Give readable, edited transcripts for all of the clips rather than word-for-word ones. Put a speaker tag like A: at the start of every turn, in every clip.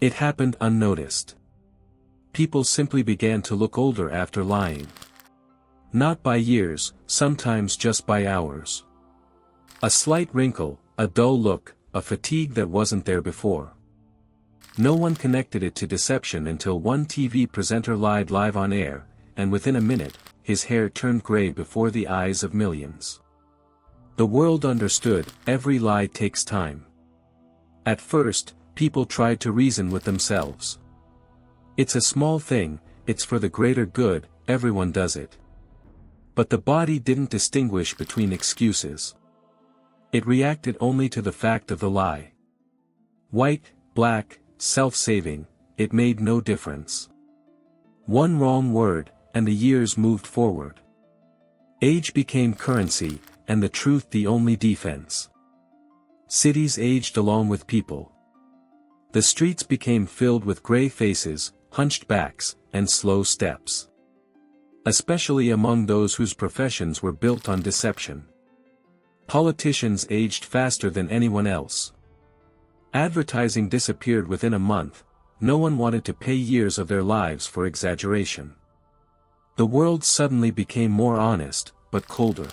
A: It happened unnoticed. People simply began to look older after lying. Not by years, sometimes just by hours. A slight wrinkle, a dull look, a fatigue that wasn't there before. No one connected it to deception until one TV presenter lied live on air, and within a minute, his hair turned gray before the eyes of millions. The world understood, every lie takes time. At first, people tried to reason with themselves. It's a small thing, it's for the greater good, everyone does it. But the body didn't distinguish between excuses. It reacted only to the fact of the lie. White, black, self-saving, it made no difference. One wrong word, and the years moved forward. Age became currency, and the truth the only defense. Cities aged along with people. The streets became filled with gray faces, hunched backs, and slow steps. Especially among those whose professions were built on deception. Politicians aged faster than anyone else. Advertising disappeared within a month, no one wanted to pay years of their lives for exaggeration. The world suddenly became more honest, but colder.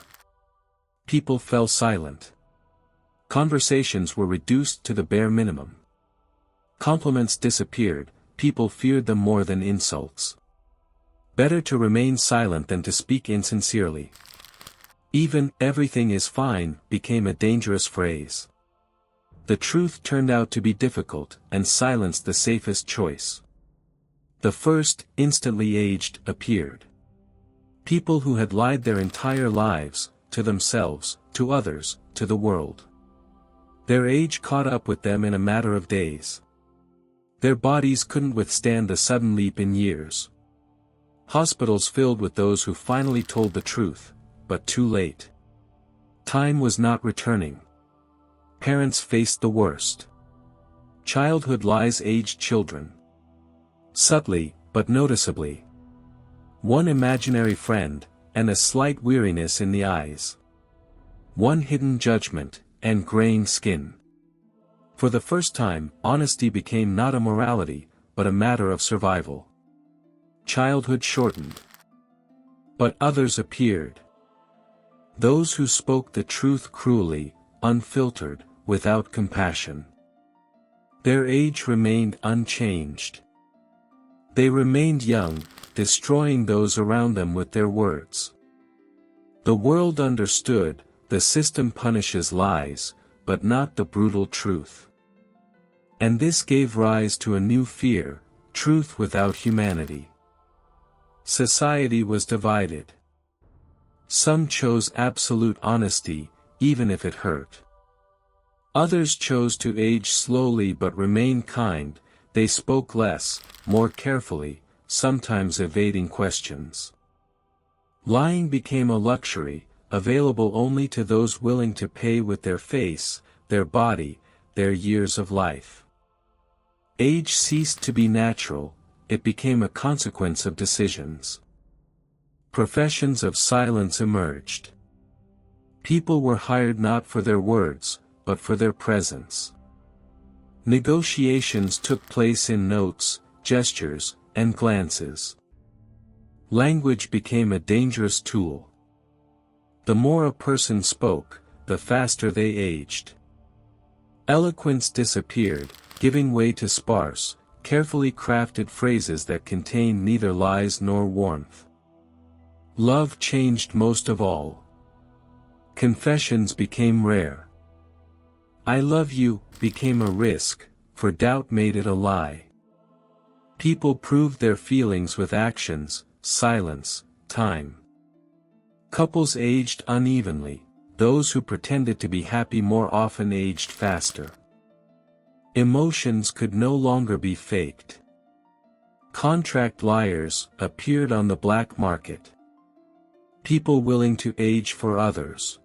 A: People fell silent. Conversations were reduced to the bare minimum. Compliments disappeared, people feared them more than insults. Better to remain silent than to speak insincerely. Even "everything is fine" became a dangerous phrase. The truth turned out to be difficult, and silence the safest choice. The first, instantly aged, appeared. People who had lied their entire lives, to themselves, to others, to the world. Their age caught up with them in a matter of days. Their bodies couldn't withstand the sudden leap in years. Hospitals filled with those who finally told the truth, but too late. Time was not returning. Parents faced the worst. Childhood lies aged children. Subtly, but noticeably. One imaginary friend, and a slight weariness in the eyes. One hidden judgment, and graying skin. For the first time, honesty became not a morality, but a matter of survival. Childhood shortened. But others appeared. Those who spoke the truth cruelly, unfiltered, without compassion. Their age remained unchanged. They remained young, destroying those around them with their words. The world understood, the system punishes lies, but not the brutal truth. And this gave rise to a new fear, truth without humanity. Society was divided. Some chose absolute honesty, even if it hurt. Others chose to age slowly but remain kind, they spoke less, more carefully, sometimes evading questions. Lying became a luxury, available only to those willing to pay with their face, their body, their years of life. Age ceased to be natural, it became a consequence of decisions. Professions of silence emerged. People were hired not for their words, but for their presence. Negotiations took place in notes, gestures, and glances. Language became a dangerous tool. The more a person spoke, the faster they aged. Eloquence disappeared, giving way to sparse, carefully crafted phrases that contained neither lies nor warmth. Love changed most of all. Confessions became rare. "I love you" became a risk, for doubt made it a lie. People proved their feelings with actions, silence, time. Couples aged unevenly, those who pretended to be happy more often aged faster. Emotions could no longer be faked. Contract liars appeared on the black market. People willing to age for others.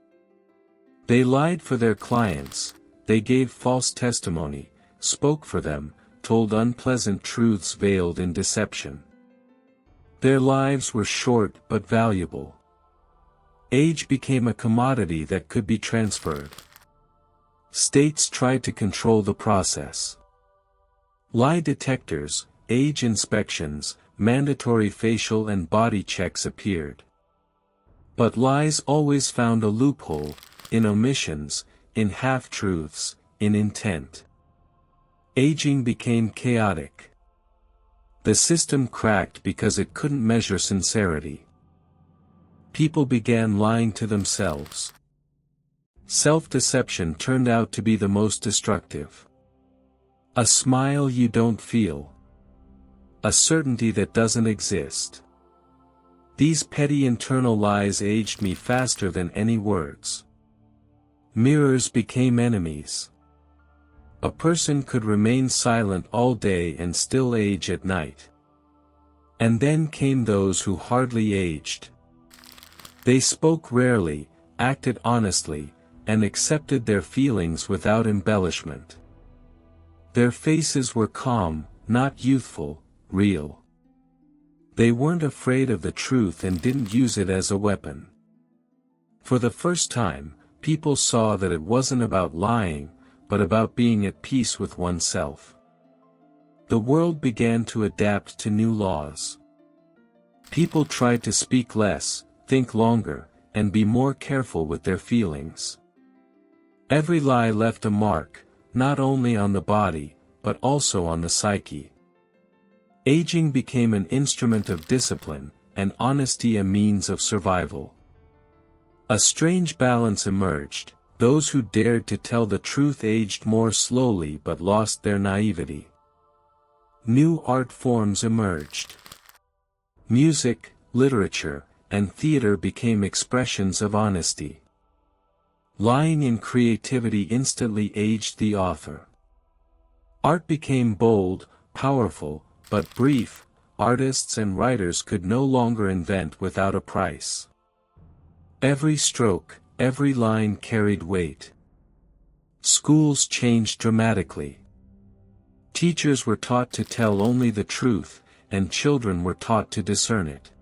A: They lied for their clients, they gave false testimony, spoke for them, told unpleasant truths veiled in deception. Their lives were short but valuable. Age became a commodity that could be transferred. States tried to control the process. Lie detectors, age inspections, mandatory facial and body checks appeared. But lies always found a loophole, in omissions, in half-truths, in intent. Aging became chaotic. The system cracked because it couldn't measure sincerity. People began lying to themselves. Self-deception turned out to be the most destructive. A smile you don't feel. A certainty that doesn't exist. These petty internal lies aged me faster than any words. Mirrors became enemies. A person could remain silent all day and still age at night. And then came those who hardly aged. They spoke rarely, acted honestly, and accepted their feelings without embellishment. Their faces were calm, not youthful, real. They weren't afraid of the truth and didn't use it as a weapon. For the first time, people saw that it wasn't about lying, but about being at peace with oneself. The world began to adapt to new laws. People tried to speak less, think longer, and be more careful with their feelings. Every lie left a mark, not only on the body, but also on the psyche. Aging became an instrument of discipline, and honesty a means of survival. A strange balance emerged. Those who dared to tell the truth aged more slowly but lost their naivety. New art forms emerged. Music, literature, and theater became expressions of honesty. Lying in creativity instantly aged the author. Art became bold, powerful, but brief. Artists and writers could no longer invent without a price. Every stroke, every line carried weight. Schools changed dramatically. Teachers were taught to tell only the truth, and children were taught to discern it.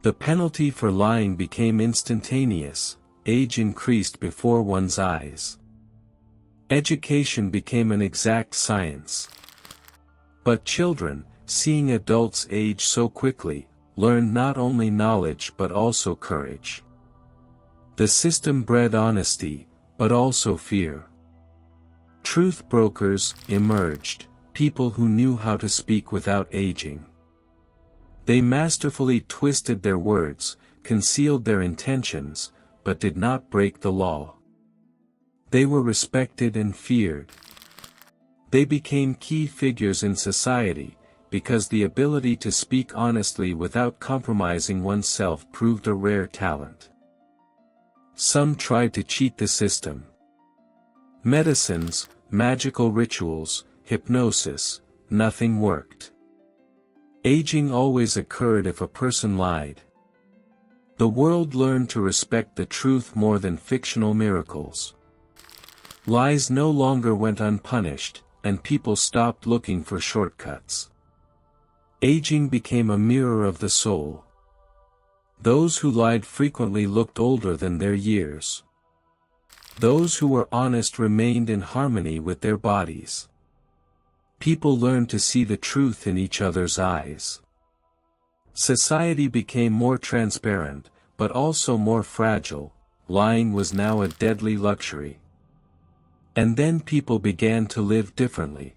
A: The penalty for lying became instantaneous. Age increased before one's eyes. Education became an exact science. But children, seeing adults age so quickly, learned not only knowledge but also courage. The system bred honesty, but also fear. Truth brokers emerged, people who knew how to speak without aging. They masterfully twisted their words, concealed their intentions, but did not break the law. They were respected and feared. They became key figures in society, because the ability to speak honestly without compromising oneself proved a rare talent. Some tried to cheat the system. Medicines, magical rituals, hypnosis, nothing worked. Aging always occurred if a person lied. The world learned to respect the truth more than fictional miracles. Lies no longer went unpunished, and people stopped looking for shortcuts. Aging became a mirror of the soul. Those who lied frequently looked older than their years. Those who were honest remained in harmony with their bodies. People learned to see the truth in each other's eyes. Society became more transparent, but also more fragile. Lying was now a deadly luxury. And then people began to live differently.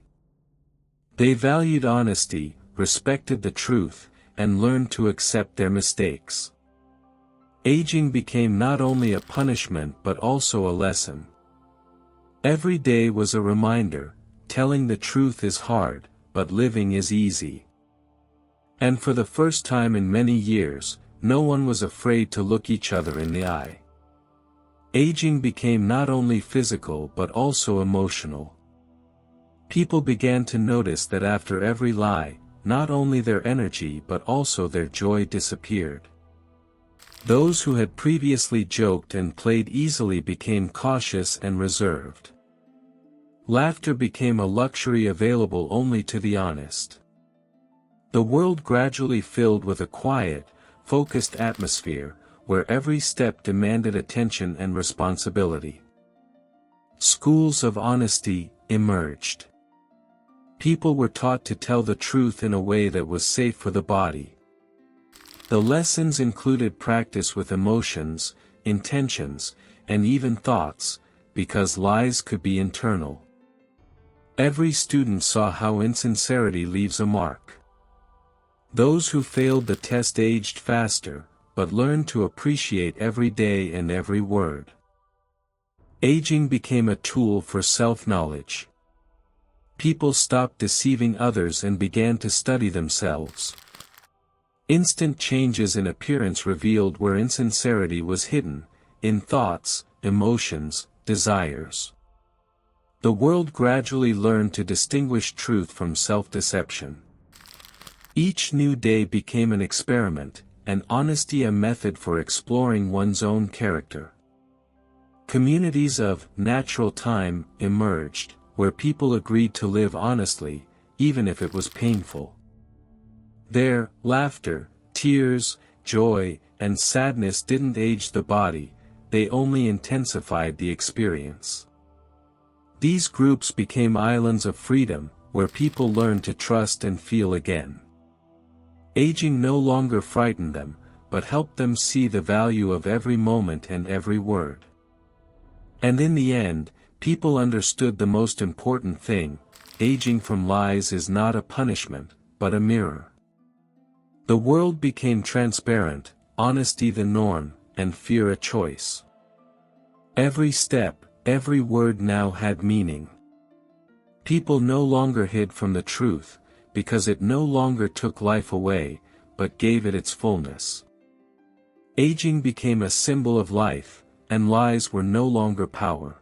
A: They valued honesty, respected the truth, and learned to accept their mistakes. Aging became not only a punishment but also a lesson. Every day was a reminder, telling the truth is hard, but living is easy. And for the first time in many years, no one was afraid to look each other in the eye. Aging became not only physical but also emotional. People began to notice that after every lie, not only their energy but also their joy disappeared. Those who had previously joked and played easily became cautious and reserved. Laughter became a luxury available only to the honest. The world gradually filled with a quiet, focused atmosphere, where every step demanded attention and responsibility. Schools of honesty emerged. People were taught to tell the truth in a way that was safe for the body. The lessons included practice with emotions, intentions, and even thoughts, because lies could be internal. Every student saw how insincerity leaves a mark. Those who failed the test aged faster, but learned to appreciate every day and every word. Aging became a tool for self-knowledge. People stopped deceiving others and began to study themselves. Instant changes in appearance revealed where insincerity was hidden, in thoughts, emotions, desires. The world gradually learned to distinguish truth from self-deception. Each new day became an experiment, and honesty a method for exploring one's own character. Communities of natural time emerged, where people agreed to live honestly, even if it was painful. There, laughter, tears, joy, and sadness didn't age the body, they only intensified the experience. These groups became islands of freedom, where people learned to trust and feel again. Aging no longer frightened them, but helped them see the value of every moment and every word. And in the end, people understood the most important thing: aging from lies is not a punishment, but a mirror. The world became transparent, honesty the norm, and fear a choice. Every step, every word now had meaning. People no longer hid from the truth, because it no longer took life away, but gave it its fullness. Aging became a symbol of life, and lies were no longer power.